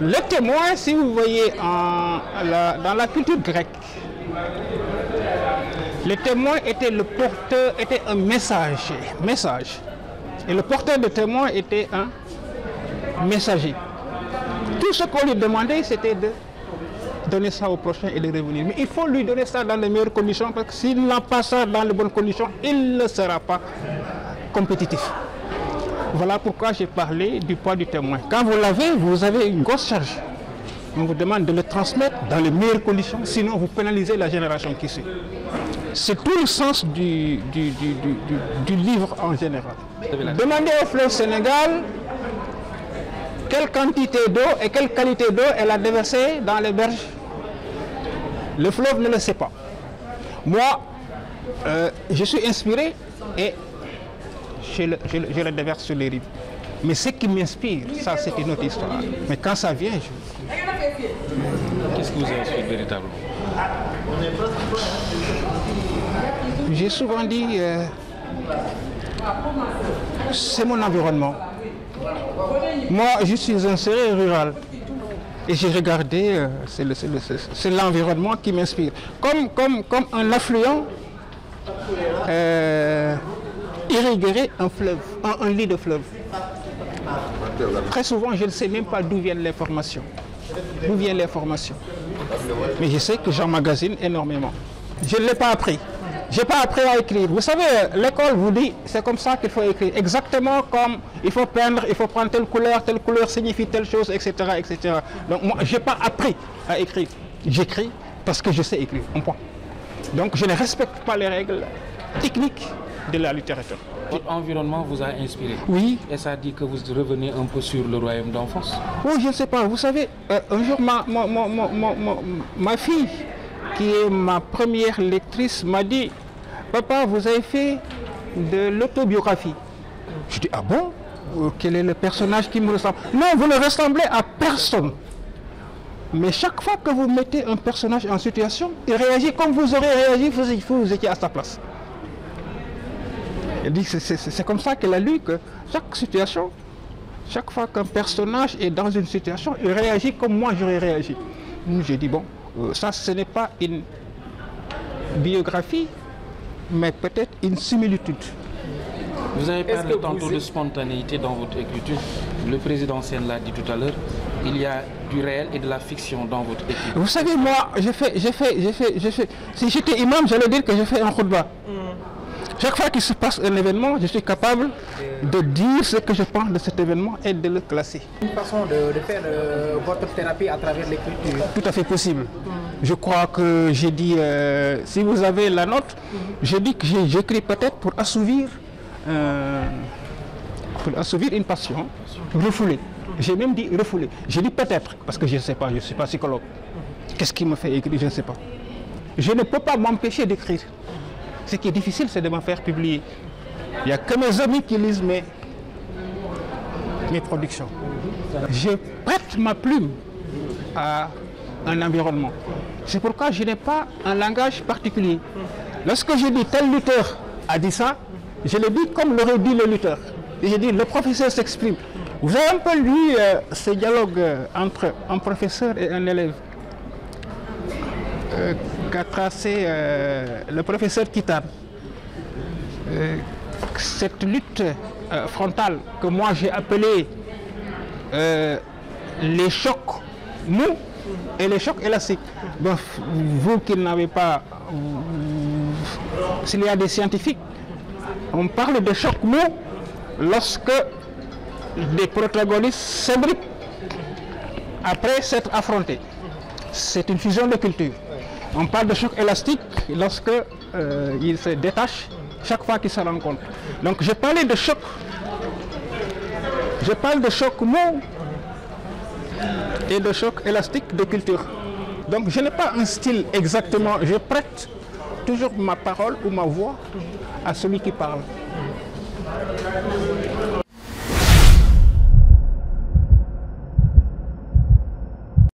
Le témoin, si vous voyez dans la culture grecque, le témoin était le porteur, était un message. Et le porteur de témoin était un messager. Tout ce qu'on lui demandait, c'était de donner ça au prochain et de revenir. Mais il faut lui donner ça dans les meilleures conditions, parce que s'il n'a pas ça dans les bonnes conditions, il ne sera pas compétitif. Voilà pourquoi j'ai parlé du poids du témoin. Quand vous l'avez, vous avez une grosse charge. On vous demande de le transmettre dans les meilleures conditions, sinon vous pénalisez la génération qui suit. C'est tout le sens du livre en général. Demandez au fleuve Sénégal quelle quantité d'eau et quelle qualité d'eau elle a déversée dans les berges. Le fleuve ne le sait pas. Moi, je suis inspiré et je le déverse sur les rives. Mais ce qui m'inspire, ça c'est une autre histoire. Mais quand ça vient, Qu'est-ce qui vous inspire véritablement? J'ai souvent dit, c'est mon environnement. Moi, je suis un Sérère rural. Et j'ai regardé, c'est l'environnement qui m'inspire. Comme un affluent irriguerait un fleuve, un lit de fleuve. Très souvent, je ne sais même pas d'où viennent les formations. Mais je sais que j'emmagasine énormément. Je ne l'ai pas appris. Je n'ai pas appris à écrire. Vous savez, l'école vous dit, c'est comme ça qu'il faut écrire. Exactement comme il faut peindre, il faut prendre telle couleur signifie telle chose, etc. etc. Donc moi, je n'ai pas appris à écrire. J'écris parce que je sais écrire, un point. Donc je ne respecte pas les règles techniques de la littérature. Votre environnement vous a inspiré? Oui. Et ça dit que vous revenez un peu sur le royaume d'enfance? Oui, je ne sais pas. Vous savez, un jour, ma fille, qui est ma première lectrice, m'a dit « Papa, vous avez fait de l'autobiographie ». Je dis « Ah bon? Quel est le personnage qui me ressemble ?» Non, vous ne ressemblez à personne. Mais chaque fois que vous mettez un personnage en situation, il réagit comme vous aurez réagi si vous étiez à sa place. Elle dit c'est comme ça qu'elle a lu que chaque situation, chaque fois qu'un personnage est dans une situation, il réagit comme moi j'aurais réagi. J'ai dit bon, ça ce n'est pas une biographie, mais peut-être une similitude. Vous avez parlé tantôt de spontanéité dans votre écriture. Le président Sen l'a dit tout à l'heure. Il y a du réel et de la fiction dans votre écriture. Vous savez, moi, si j'étais imam, j'allais dire que j'ai fait un khutbah. Chaque fois qu'il se passe un événement, je suis capable de dire ce que je pense de cet événement et de le classer. Une façon de faire votre thérapie à travers l'écriture. Tout à fait possible. Je crois que j'ai dit, si vous avez la note, j'ai dit que j'écris peut-être pour assouvir une passion refoulée. J'ai même dit refoulée. J'ai dit peut-être, parce que je ne sais pas, je ne suis pas psychologue. Qu'est-ce qui me fait écrire? Je ne sais pas. Je ne peux pas m'empêcher d'écrire. Ce qui est difficile, c'est de me faire publier. Il n'y a que mes amis qui lisent mes productions. Je prête ma plume à un environnement. C'est pourquoi je n'ai pas un langage particulier. Lorsque je dis tel lutteur a dit ça, je le dis comme l'aurait dit le lutteur. Et je dis le professeur s'exprime. Vous avez un peu lu ce dialogue entre un professeur et un élève qu'a tracé le professeur Kitane. Cette lutte frontale que moi j'ai appelée les chocs mous et les chocs élastiques. Donc, vous qui n'avez pas, s'il y a des scientifiques, on parle de chocs mous lorsque des protagonistes s'imbriquent après s'être affrontés. C'est une fusion de culture. On parle de choc élastique lorsque ils se détachent chaque fois qu'ils se rencontrent. Donc je parlais de choc. Je parle de choc mou et de choc élastique de culture. Donc je n'ai pas un style exactement. Je prête toujours ma parole ou ma voix à celui qui parle.